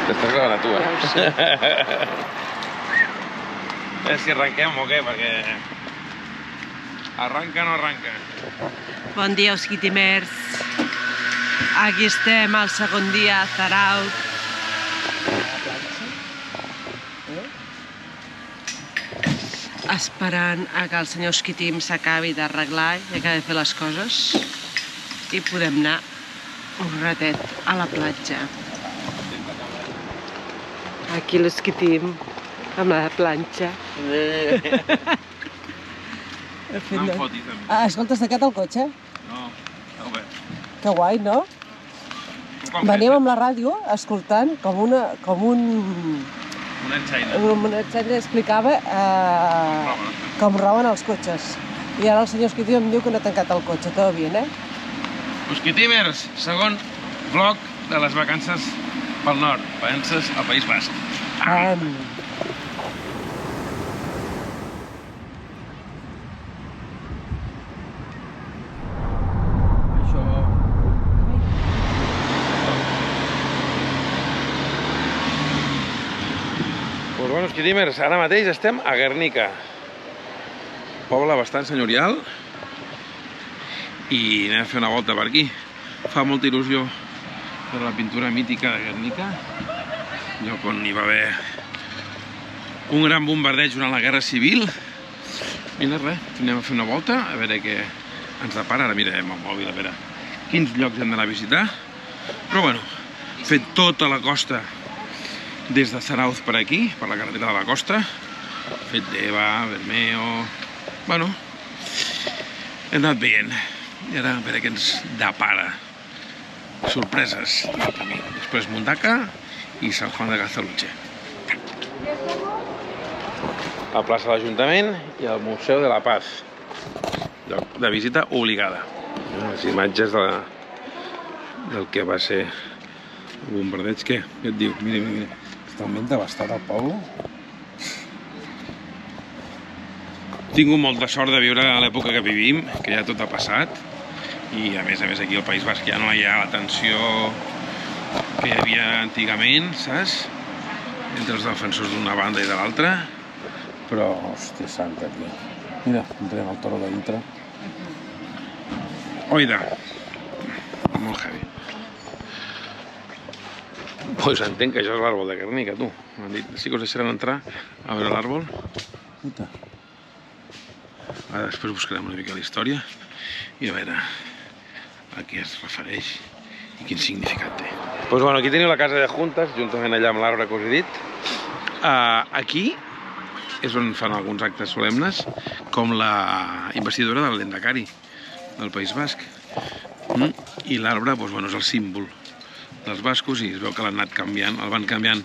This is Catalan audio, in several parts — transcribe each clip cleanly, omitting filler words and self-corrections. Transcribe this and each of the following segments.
T'estàs gravant a tu, Ja ho sé. Si arrenquem o què? Perquè... Arranca o no arranca? Bon dia, osquitimers. Aquí estem el segon dia a Zarautz. Esperant a que el senyor Esquitim s'acabi d'arreglar i acabi de fer les coses i podem anar un ratet a la platja. Aquí l'Esquitim amb la planxa. No em fotis a mi. Escolta, has tacat el cotxe? No, no bé. Que guai, no? Veníem amb la ràdio escoltant com un... Una enxaina. Una enxaina explicava com roben els cotxes. I ara el senyor Esquitim em diu que no ha tancat el cotxe. Tot bé, eh? Osquitimers, segon vlog de les vacances pel nord. Vacances al País Basc. Doncs bueno, osquitimers, ara mateix estem a Guernica. Poble bastant senyorial. I anem a fer una volta per aquí. Fa molta il·lusió per la pintura mítica de Guernica. Lloc on hi va haver un gran bombardeig durant la Guerra Civil. I res, anem a fer una volta, a veure què ens depara. Ara mirarem el mòbil, a veure quins llocs hem d'anar a visitar. Però bueno, fet tota la costa des de Zarautz per aquí, per la carretera de la costa. Fet d'Eva, Bermeo... Bueno, hem anat veient. I ara a veure què ens depara. Sorpreses del camí. Després Mundaka i Sant Juan de Gazteluche. La plaça de l'Ajuntament i el Museu de la Paz. Lloc de visita obligada. Les imatges del que va ser el bombardeig. Què? Què et diu? Mira, mira, mira. Totalment devastat el poble. He tingut molta sort de viure a l'època que vivim, que ja tot ha passat. I a més aquí al País Basc ja no hi ha la tensió que hi havia antigament, saps? Entre els defensors d'una banda i de l'altra. Però, hòstia santa, tio. Mira, entrem al toro de dintre. Oida. Molt heavy. Pues entenc que això és l'àrbol de Guernica, tu. M'han dit, sí que us deixaran entrar a veure l'àrbol. Puta. Ara després buscarem una mica la història i a veure a què es refereix i quin significat té. Pues bueno, aquí teniu la casa de Juntes, juntament allà amb l'arbre que us he dit. Aquí és on fan alguns actes solemnes, com la investidura del Lehendakari del País Basc. I l'arbre, doncs, bueno, és el símbol dels bascos i es veu que l'han anat canviant, el van canviant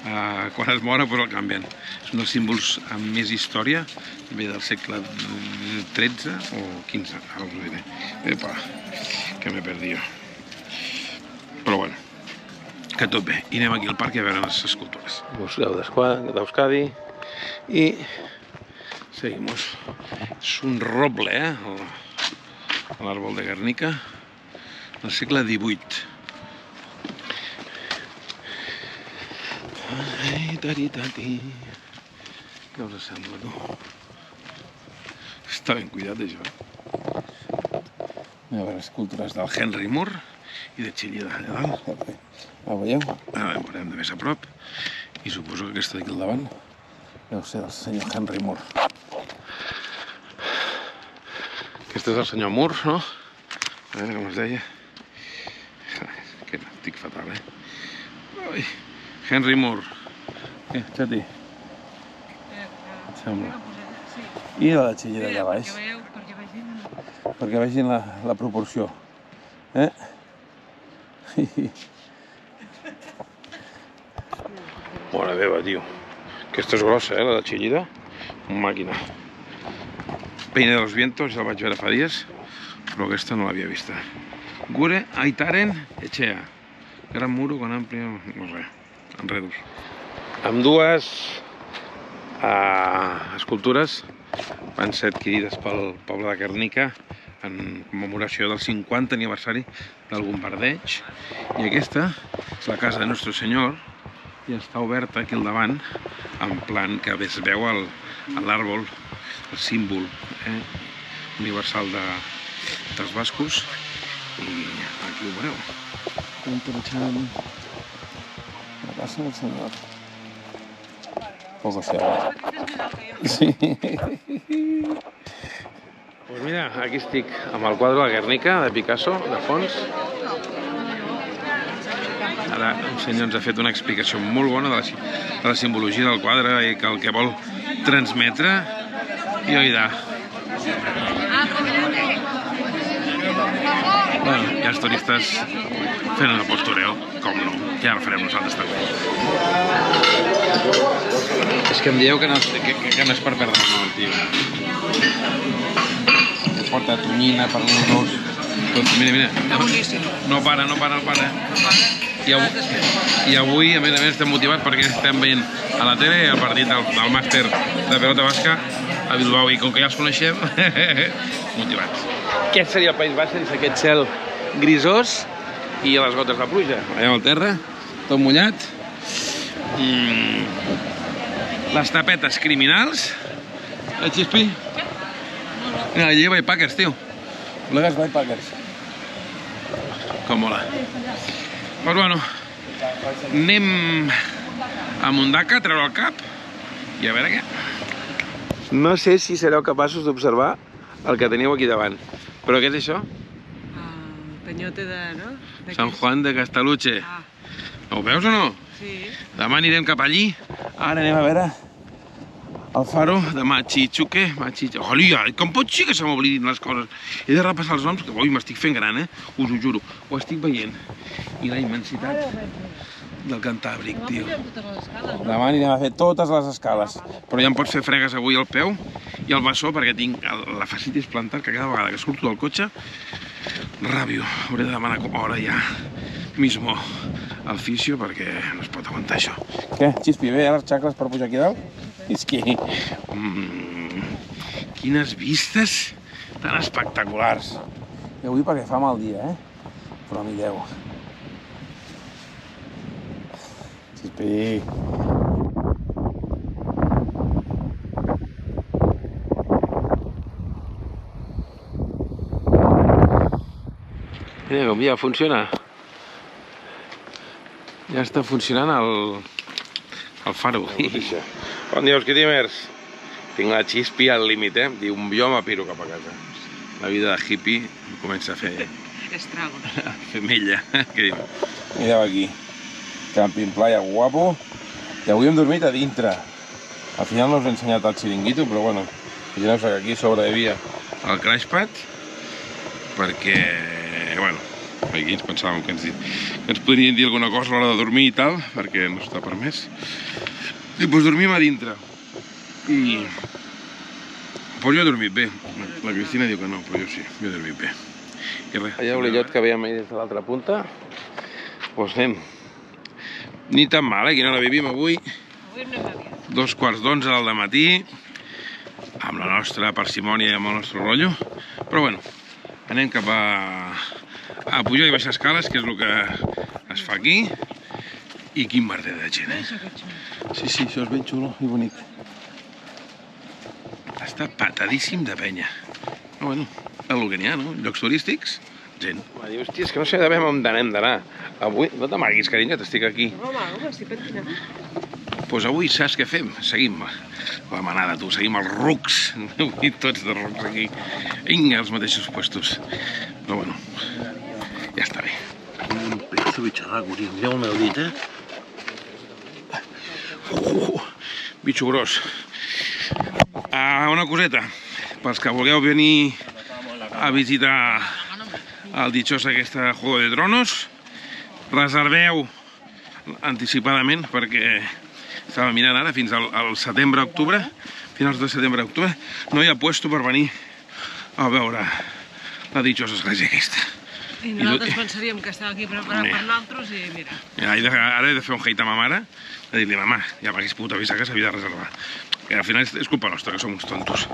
quan es mora, doncs el canvien. És un dels símbols amb més història, ve del segle XIII o XV, ara us ho diré. Epa, que m'he perdit. Però bueno, que tot bé. I anem aquí al parc a veure les escultures. Museu d'Euskadi i seguimos. És un roble, l'àrbol de Guernica, del segle XVIII. Què us sembla, tu? Està ben cuidat, això. A veure, escultures del Henry Moore i de Chillida, allà dalt. La veieu? Ara en veurem de més a prop. I suposo que aquesta d'aquí al davant deu ser del senyor Henry Moore. Aquest és el senyor Moore, no? A veure com es deia. Que estic fatal, Ui, Henry Moore. Què, Xati? Et sembla? I la de Chillida allà baix. Perquè vegin la proporció. Bona meva, tio. Aquesta és grossa, la de Chillida. Màquina. Peine de los Vientos, ja la vaig veure fa dies, però aquesta no l'havia vista. Gure Aitaren Etxea. Gran muro con amplia... no sé, enredos. Amb dues escultures van ser adquirides pel poble de Guernica en commemoració del 50 aniversari del bombardeig. I aquesta és la casa de Nostre Senyor, i està oberta aquí al davant, en plan que es veu l'àrbol, el símbol universal dels bascos, i aquí ho veureu. La casa del senyor. Poco se habla. Sí. Pues mira, aquí estic amb el quadre de la Guernica, de Picasso, de fons. Ara un senyor ens ha fet una explicació molt bona de la simbologia del quadre i que el que vol transmetre. I oida. Bueno, hi ha els turistes fent el postureo, com no, ja el farem nosaltres també. És que em dieu que no és per perdre el nom, tio. Que porta tonyina per uns dos. Mira. No para. I avui, a més, estem motivats perquè estem veient a la tele el partit del màster de pelota basca a Bilbao i com que ja els coneixem, motivats. Què seria el País Basc sense aquest cel grisós i les gotes de pluja? Allà al terra, tot mullat. Les tapetes criminals. Xispi? Mira, allà hi ha Packers, tio. Col·legues, hi Packers. Com mola. Doncs bueno, anem a Mundaka a treure el cap i a veure què. No sé si sereu capaços d'observar el que teniu aquí davant. Però què és això? El penyote de, no? Sant Juan de Castelluche. No ho veus o no? Sí. Demà anirem cap allí. Ara anem a veure el faro de Machichuque. Olia, com pot ser que se m'oblidin les coses? He de repassar els noms, que m'estic fent gran, us ho juro. Ho estic veient. I la immensitat del Cantàbric, tio. Demà anirem a fer totes les escales. Però ja em pots fer fregues avui al peu i al bessó perquè tinc la fascitis plantar que cada vegada que surto del cotxe ràbio. Hauré de demanar hora ja mismo al fisio perquè no es pot aguantar això. Què, Xispi, bé, les xacles per pujar aquí dalt? És que... Quines vistes tan espectaculars. I avui perquè fa mal dia, Però mireu. Xispi. Mira com ja funciona. Ja està funcionant el faro. Bon dia, Osquitimers. Tinc la Xispi al límit, Diu, jo m'apiro cap a casa. La vida de hippie comença a fer... Estragos. A fer mella. Mireu aquí. Camping playa guapo. I avui hem dormit a dintre. Al final no us he ensenyat el xiringuito, però bueno, imagineu-vos que aquí sobrevivia el crashpad, perquè, bueno, aquí ens pensàvem que ens podrien dir alguna cosa a l'hora de dormir i tal, perquè no està permès. I doncs dormim a dintre. Però jo he dormit bé. La Cristina diu que no, però jo sí, jo he dormit bé. I res. Allà l'illot que veiem ahir des de l'altra punta, doncs anem. Ni tan mal, que no la vivim avui. Avui anem aviat. 2:45 del matí, amb la nostra parsimònia i amb el nostre rotllo. Però bueno, anem cap a pujar i baixar escales, que és el que es fa aquí. I quin merder de gent, Sí, això és ben xulo i bonic. Està patadíssim de penya. Però bueno, el que n'hi ha, no? Llocs turístics, gent. Va dir, hòstia, és que no sé ben on anem d'anar. Avui, no t'amaguis, carinyo, t'estic aquí. No m'amago, m'estic pentinant. Doncs avui saps què fem? Seguim la manada, tu, seguim els rucs. Avui tots de rucs aquí. Vinga, als mateixos puestos. Però bueno, ja està bé. Un pedazo de bitxarraco, tio. Mireu el meu dit, bitxo gros. Una coseta, pels que vulgueu venir a visitar el Dichosa, aquesta Juego de Tronos, reserveu anticipadament perquè estava mirant ara fins al setembre-octubre, finals de setembre-octubre, no hi ha puesto per venir a veure la Dichosa església aquesta. I nosaltres pensaríem que estava aquí preparat per nosaltres i mira. Ara he de fer un hate a ma mare, de dir-li, mama, ja m'hagués pogut avisar que s'havia de reservar. Que al final és culpa nostra, que som uns tontos.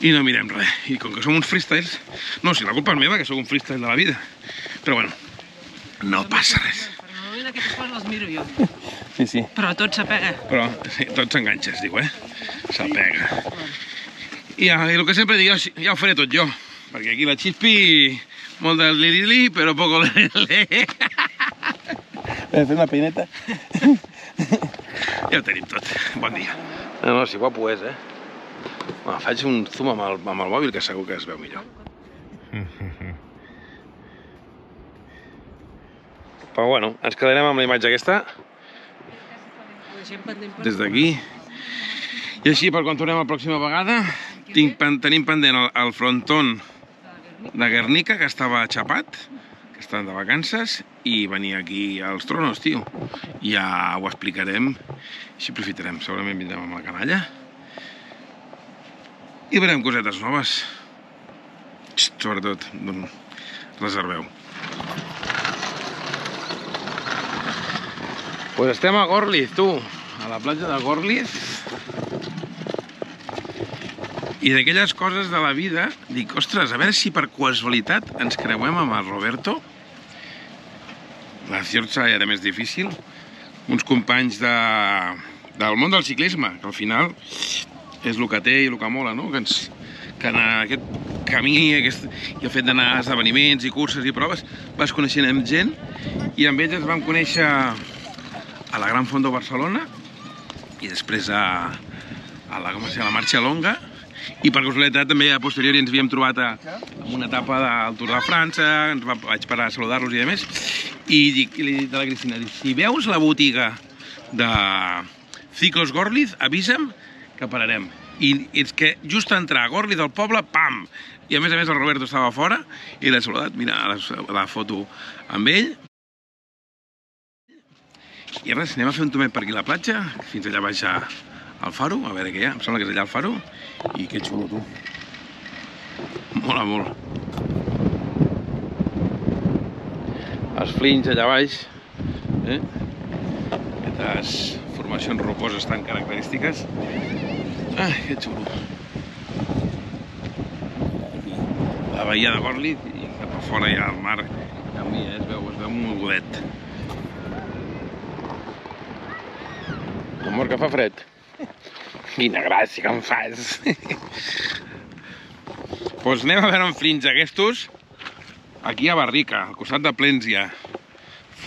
I no mirem res. I com que som uns freestyles... No, si la culpa és meva, que sóc un freestyle de la vida. Però bueno, no passa res. mira aquestes coses les miro jo. Sí, sí. Però tot s'apega. Però sí, tot s'enganxa, es diu, s'apega. I el que sempre dic, ja ho faré tot jo, perquè aquí la Xispi, molt de li, però poco le. Vam fer una peineta. Ja ho tenim tot. Bon dia. No, si guapo és, faig un zoom amb el mòbil, que segur que es veu millor. Però bueno, ens quedarem amb la imatge aquesta, des d'aquí. I així, per quan tornem la pròxima vegada, tenim pendent el frontón de Guernica, que estava xapat, que estan de vacances, i venir aquí als Tronos, tio. Ja ho explicarem, així aprofitarem. Segurament vindrem amb la canalla. I veurem cosetes noves. Sobretot, reserveu. Pues estem a Gorliz, tu, a la platja de Gorliz. I d'aquelles coses de la vida, dic, ostres, a veure si per casualitat ens creuem amb el Roberto. La Ciorxa ja era més difícil. Uns companys del món del ciclisme, que al final és el que té i el que mola, no? Que en aquest camí i el fet d'anar a esdeveniments i curses i proves vas coneixent amb gent, i amb ells ens vam conèixer a la Gran Fondo Barcelona i després a la Marxa Longa, i per casualitat també a posteriori ens havíem trobat en una etapa del Tour de França, vaig parar a saludar-los i demés, i li he dit a la Cristina, si veus la botiga de Ciclos Gorliz, avisa'm que pararem. I és que just entrar a Gorliz del poble, pam! I a més el Roberto estava fora i l'he saludat, mira la foto amb ell. I res, anem a fer un tomet per aquí a la platja, fins allà baix al faro, a veure què hi ha, em sembla que és allà al faro, i que xulo, tu. Mola molt. Els flins allà baix, aquestes formacions rocoses tan característiques. Ai, que xulo. La bahia de Gorliz, i cap a fora hi ha el mar, canvia, es veu mogudet. Amor, que fa fred. Quina gràcia que em fas. Doncs anem a veure en flins aquests aquí a Barrica, al costat de Plència.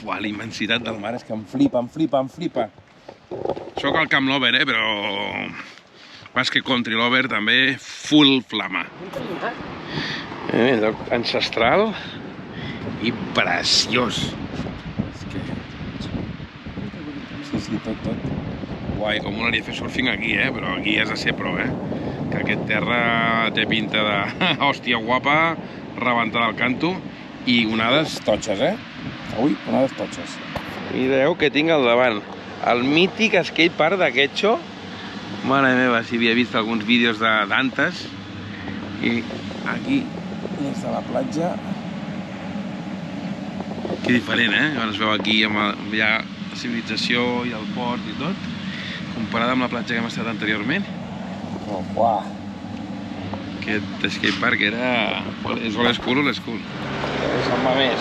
Fuà, la immensitat del mar és que em flipa. Soc el camp lover, però basket country lover també, full flama. Lloc ancestral i preciós. Sí, tot. Guai, com m'agradaria fer surfing aquí, però aquí has de ser pro, que aquest terra té pinta de hòstia guapa, rebentada al canto, i onades totxes, Ui, onades totxes. Mireu què tinc al davant. El mític skatepark de Quecho. Mare meva, si havia vist alguns vídeos d'antes. I aquí, des de la platja. Que diferent, quan es veu aquí amb ja la civilització i el port i tot, comparada amb la platja que hem estat anteriorment. Uah! Aquest skatepark era... és old school. Se'n va més.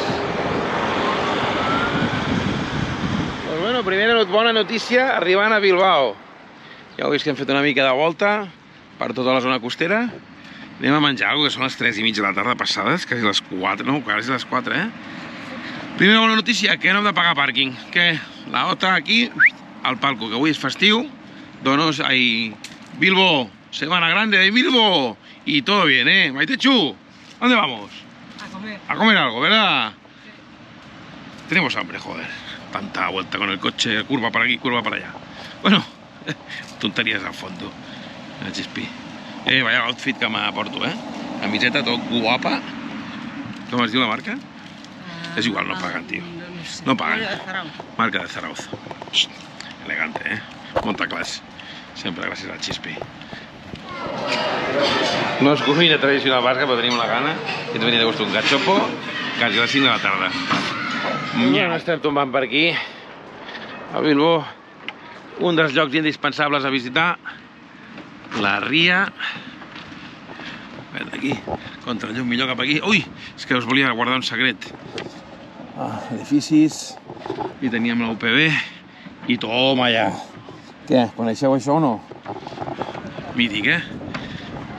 Doncs bueno, primera bona notícia, arribant a Bilbao. Ja heu vist que hem fet una mica de volta per tota la zona costera. Anem a menjar alguna cosa, que són les 3:30 de la tarda passades, quasi les 4, no? Quasi les 4, Primera bona notícia, que no hem de pagar pàrquing. Que la OTA aquí, al palco, que avui és festiu. Bilbo, Semana Grande de Bilbo. Y todo bien, Maitechu, ¿dónde vamos? A comer. A comer algo, ¿verdad? Tenemos hambre, joder. Tanta vuelta con el coche, curva para aquí, curva para allá. Bueno, tonteries al fondo. La Xispi. Vaya outfit que m'aporto, Camiseta tot guapa. Com es diu la marca? És igual, no paguen, tio. No paguen. Marca de Zarauz. Elegante, Montaclass. Sempre gràcies al Xispi. No és cuina tradicional basca, però tenim la gana. I ens venia de gust un cachopo, quasi a les 5 de la tarda. Ja estem tombant per aquí, a Bilbo. Un dels llocs indispensables a visitar, la Ria. A veure, aquí, contra el llum millor cap aquí. Ui, és que us volia guardar un secret. Edificis i teníem la UPB i toma allà. Què, coneixeu això o no? Mític,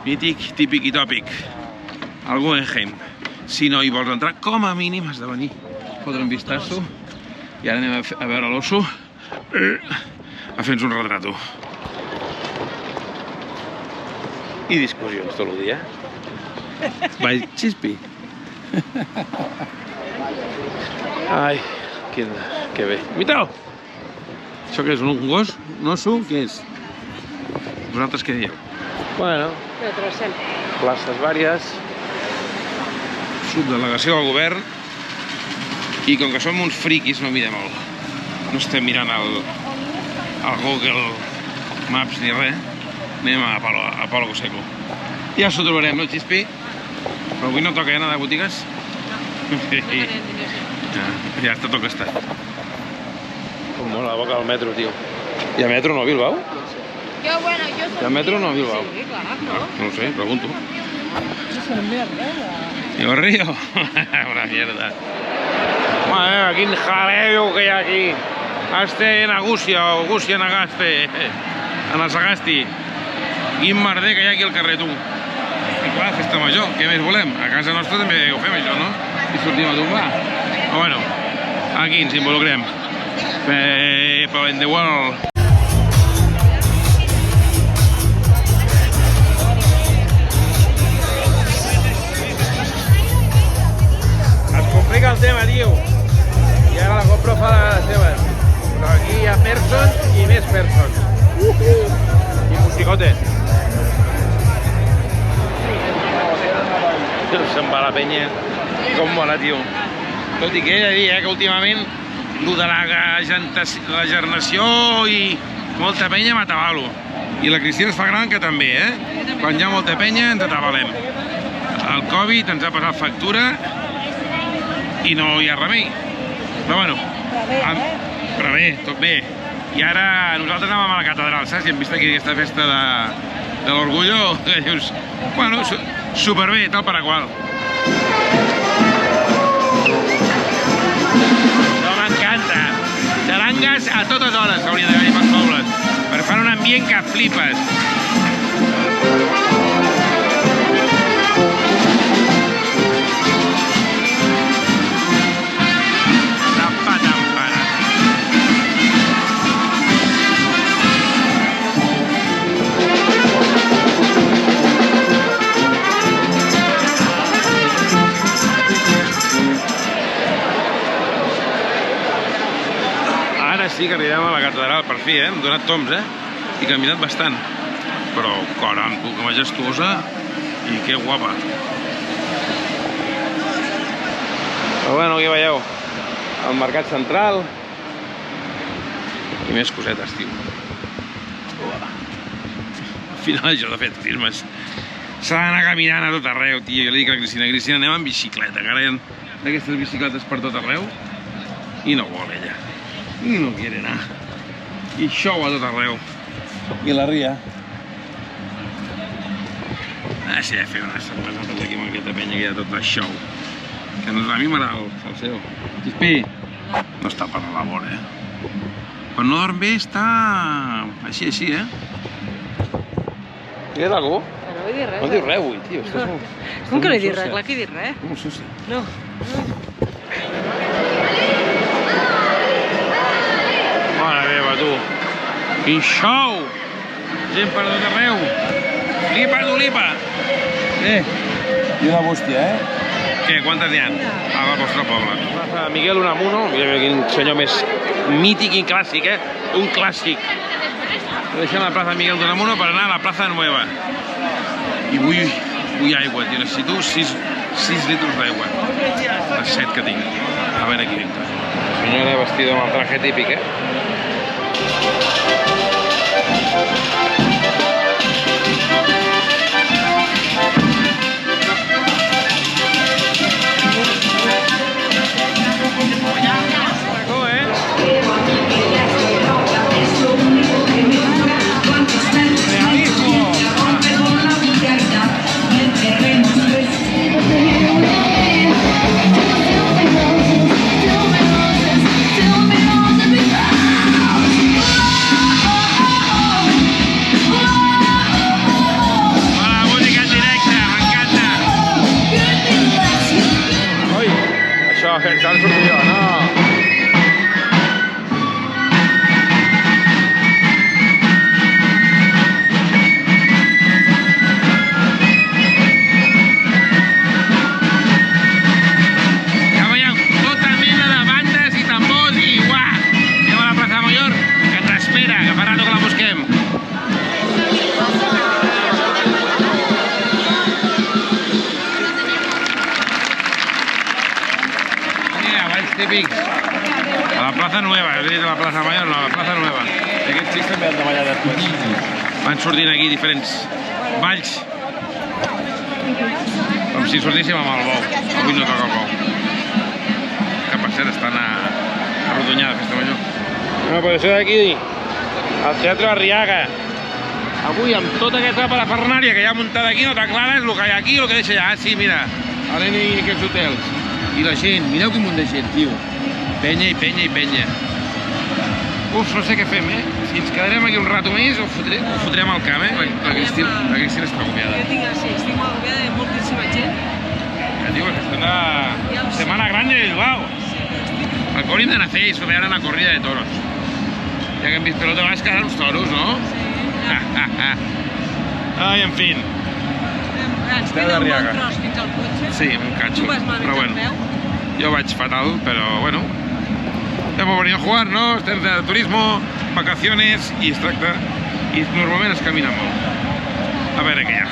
Mític, típic i tòpic. Al Guggenheim. Si no hi vols entrar, com a mínim has de venir a fotre un vistazo. I ara anem a veure l'osso a fer-nos un retrato. I discussions tot el dia. Vai, xispi. Ai, que bé. Mitau! Això què és, un gos? Un osso? Què és? Vosaltres què dieu? Bueno, places vàries, subdelegació del govern, i com que som uns friquis no mirem no estem mirant el Google Maps ni res, anem a Palo Seco. Ja s'ho trobarem, no, Xispi? Però avui no toca anar de botigues? Ja està tot gastat. Com mola la boca del metro, tio. Hi ha metro no a Bilbao? Hi ha metro no a Bilbao? Sí, clar, no. No ho sé, pregunto. Digo, Río. Una mierda. Madre, quin jaleo que hi ha aquí. Este en Agúcia o Agúcia en Agaste. En el Sagasti. Quin merder que hi ha aquí al carrer, tu. I clar, festa major, què més volem? A casa nostra també ho fem, això, no? I sortim a tombar. Però bueno, aquí ens involucrem. People in the world. El tema, tio, i ara la GoPro fa les seves, però aquí hi ha persons i més persons i musicote. Se'n va la penya, com mola, tio. Tot i que he de dir que últimament el de la gernació i molta penya m'atabalo, i la Cristina es fa gran que també, quan hi ha molta penya ens atabalem. El Covid ens ha passat factura i no hi ha remei. Però bueno, però bé, tot bé. I ara nosaltres anàvem a la catedral, saps? I hem vist aquí aquesta festa de l'Orgullo, que dius, bueno, superbé, tal per a qual. Això m'encanta. Xarangues a totes hores s'hauria d'haver-hi per pobles, per fer un ambient que flipes. Sí que arribem a la catedral, per fi, hem donat toms, i caminat bastant. Però, caram, que majestuosa i que guapa. Però bueno, aquí veieu, el mercat central i més cosetes, tio. Al final això de fer turismes s'ha d'anar caminant a tot arreu, tio. Jo li dic a la Cristina, anem en bicicleta, que ara hi ha d'aquestes bicicletes per tot arreu i no vol ella. I no quiere anar. I show a tot arreu. I la ria. Així de fer unes cervesetes aquí amb aquesta penya que hi ha tot el show. Que a mi m'agrada el salseo. Xispi, no està per la labor, Quan no dorm bé està així, Digues alguna cosa? No vull dir res. No dius res avui, tio. Com que no he dit res? Clar que he dit res. Com ho sé? No. Quin show! Gent per tot arreu! Flipa d'olipa! I una bústia, Què, quantes n'hi ha? Al vostre poble. Plaça Miguel Unamuno, mira quin senyor més mític i clàssic, Un clàssic. Deixem la plaça Miguel Unamuno per anar a la plaça Nueva. I vull aigua, tio. Necessito 6 litres d'aigua. Les 7 que tinc. A veure qui entra. La senyora vestida amb el traje típic, Still la plaça Mayor, no, la plaça Nueva. Aquests xics també han de ballar després. Van sortint aquí diferents balls. Com si sortíssim amb el bou. Avui no toca el bou. Que per cert estan a Rodonyà de Festa Major. Bueno, pues això d'aquí, al Teatre Arriaga. Avui amb tota aquesta parafernària que hi ha muntada aquí no t'aclares el que hi ha aquí i el que deixa allà. Ah, sí, mira, a l'N i aquests hotels. I la gent, mireu quin munt de gent, tio. Penya i penya i penya. Uf, no sé què fem, Si ens quedarem aquí un rato més ho fotrem al camp, La Cristina està agobiada. Sí, estic molt agobiada de moltíssima gent. Ja, tio, que estem de Semana Grande de Bilbao. El que hauríem d'anar a fer és veure una corrida de toros. Ja que hem vist pelota, vas quedar uns toros, no? Ai, en fi. Ens queda un bon tros fins al cotxe. Sí, un catxo. Tu vas malament al peu. Jo vaig fatal, però bueno. Hemos venido a jugar, ¿no? Estem de turismo, vacaciones, i es tracta... I normalment es camina molt. A veure què hi ha.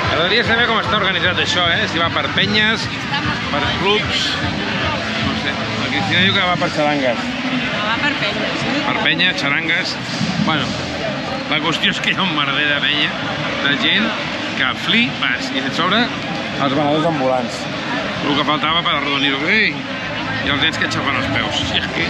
M'agradaria saber com està organitzat això, Si va per penyes, per clubs... No sé, la Cristina diu que va per xarangues. Va per penyes, sí. Per penyes, xarangues... Bueno, la qüestió és que hi ha un merder de penya, de gent que flipes, i a sobre els venedors ambulants. El que faltava per arrodonir-ho. I els nens que aixafen els peus. Si és que...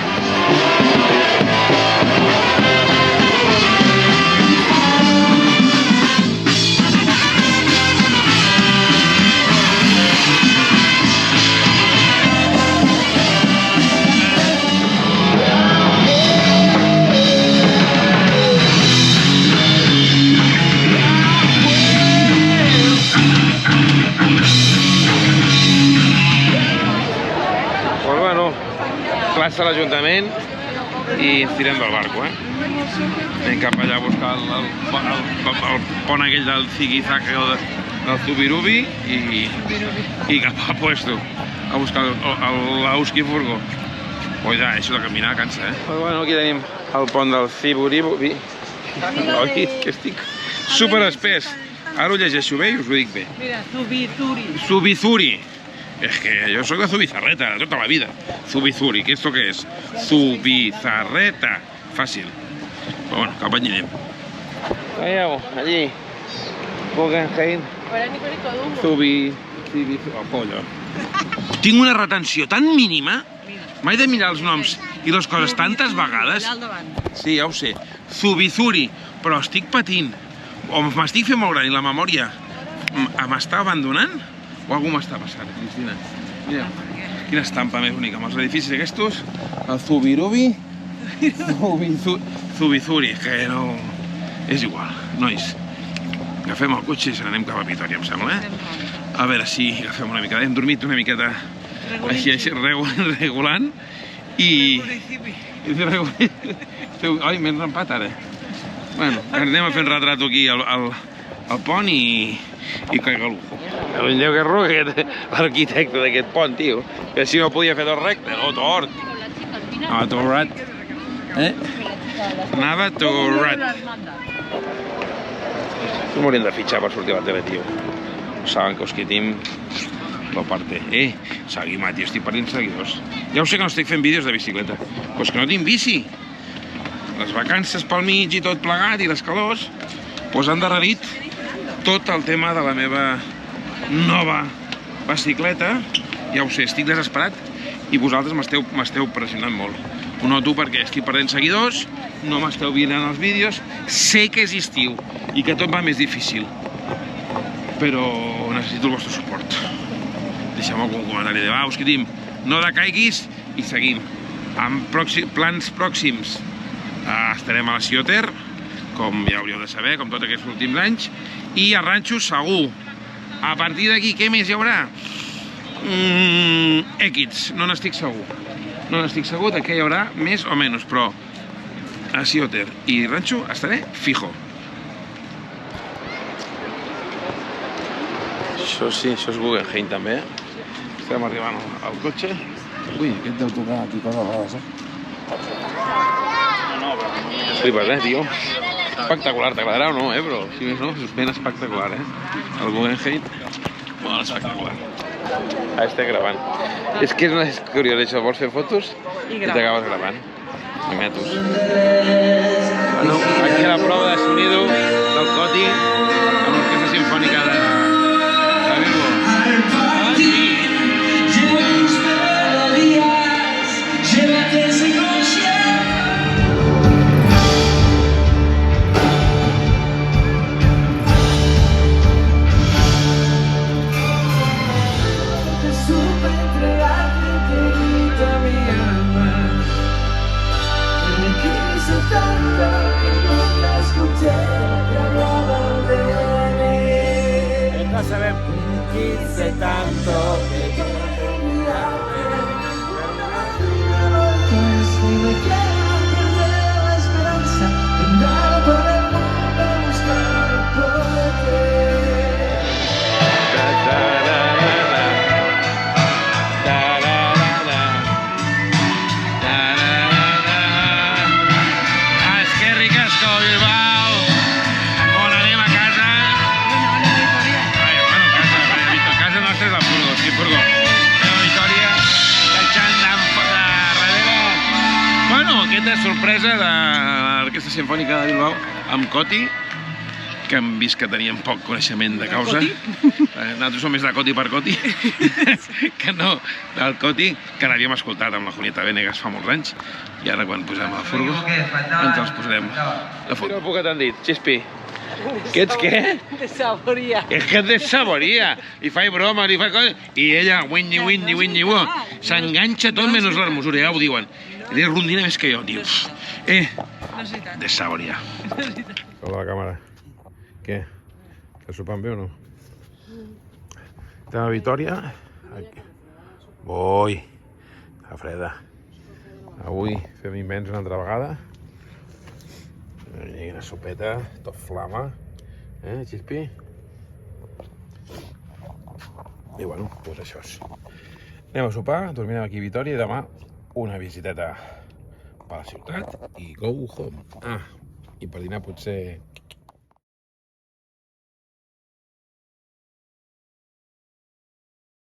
Plaça a l'Ajuntament i ens tirem del barco, Anem cap allà a buscar el pont aquell del zigue-zague o del zubirubi i cap al puesto a buscar l'Auski Furgo. Oida, això de caminar cansa, Bueno, aquí tenim el pont del zubirubi. Oi, que estic superespès. Ara ho llegeixo bé i us ho dic bé. Mira, Zubizuri. Zubizuri. Es que yo soy de Zubizarreta, de toda la vida. Zubizuri, ¿qué esto qué es? Zubizarreta. Fácil. Pero bueno, cap allí anem. Veieu, allí. Guggenheim. Zubizuri. Oh, pollo. Tinc una retenció tan mínima. M'he de mirar els noms i les coses tantes vegades. Sí, ja ho sé. Zubizuri. Però estic patint. O m'estic fent molt gran i la memòria m'està abandonant. O algú m'està passant, Cristina. Mira, quina estampa més bonica, amb els edificis aquests. El Zubirubi. Zubizuri, que no... És igual, nois. Agafem el cotxe i se n'anem cap a Vitòria, em sembla, A veure si agafem una miqueta. Hem dormit una miqueta així, regulant. I... Ai, m'he enrampat ara. Bueno, anem a fer un retrato aquí al pont i caiga l'ujo. Déu que ruc l'arquitecte d'aquest pont, tio. Que si no podia fer tot recte, no, tort. Anava torrat. Anava torrat. No m'haurien de fitxar per sortir a la tele, tio. Saben que Osquitim lo parte. Seguim, tio, estic perdent seguidors. Ja ho sé que no estic fent vídeos de bicicleta, però és que no tinc bici. Les vacances pel mig i tot plegat i les calors, doncs han darrerit tot el tema de la meva nova bicicleta. Ja ho sé, estic desesperat i vosaltres m'esteu pressionant molt. Ho noto perquè estic perdent seguidors, no m'esteu mirant els vídeos, sé que és estiu i que tot va més difícil, però necessito el vostre suport. Deixeu-me algun comentari de Osquitim, no decaiguis i seguim. Amb plans pròxims estarem a la Cioter, com ja hauríeu de saber, com tots aquests últims anys, i a Ranxo segur. A partir d'aquí, què més hi haurà? Èquids, no n'estic segur. No n'estic segur de què hi haurà més o menys, però a Cioter i Ranxo estaré fijo. Això sí, això és Guggenheim també. Estem arribant al cotxe. Ui, aquest deu tocar aquí coses rares, Flipes, tio? Espectacular, t'agradarà o no, però si més no, és ben espectacular, El Guggenheim, molt espectacular. Ah, estic gravant. És que és curiós això, vols fer fotos I i t'acabes gravant. Vingatos. Bueno, aquí la prova de sonido del Coti amb l'Orquestra Simfònica de Bilbo. Ah, sí. No sabem. Quise tanto que Aquesta sorpresa de l'Orquestra Simfònica de Bilbao amb Coti, que hem vist que teníem poc coneixement de causa. Nosaltres som més de Coti per Coti, que no del Coti, que l'havíem escoltat amb la Julieta Venegas fa molts anys, i ara quan posem la furgo ens els posarem la foto. Quina època t'han dit, Xispi? Que ets què? De saboria. És que és de saboria. Li faig broma, li faig coses. I ella, winyi, s'enganxa tot menys l'hermosura, ja ho diuen. Ell rondina més que jo, tio. De saboria. Hola, la càmera. Què? Estàs sopant bé o no? Estem a Vitòria. Ui, està freda. Avui fem immens una altra vegada. Una sopeta, tot flama. Xispi? I bueno, doncs això és. Anem a sopar, dormirem aquí a Vitòria i demà una visiteta per la ciutat i go home. Ah, i per dinar potser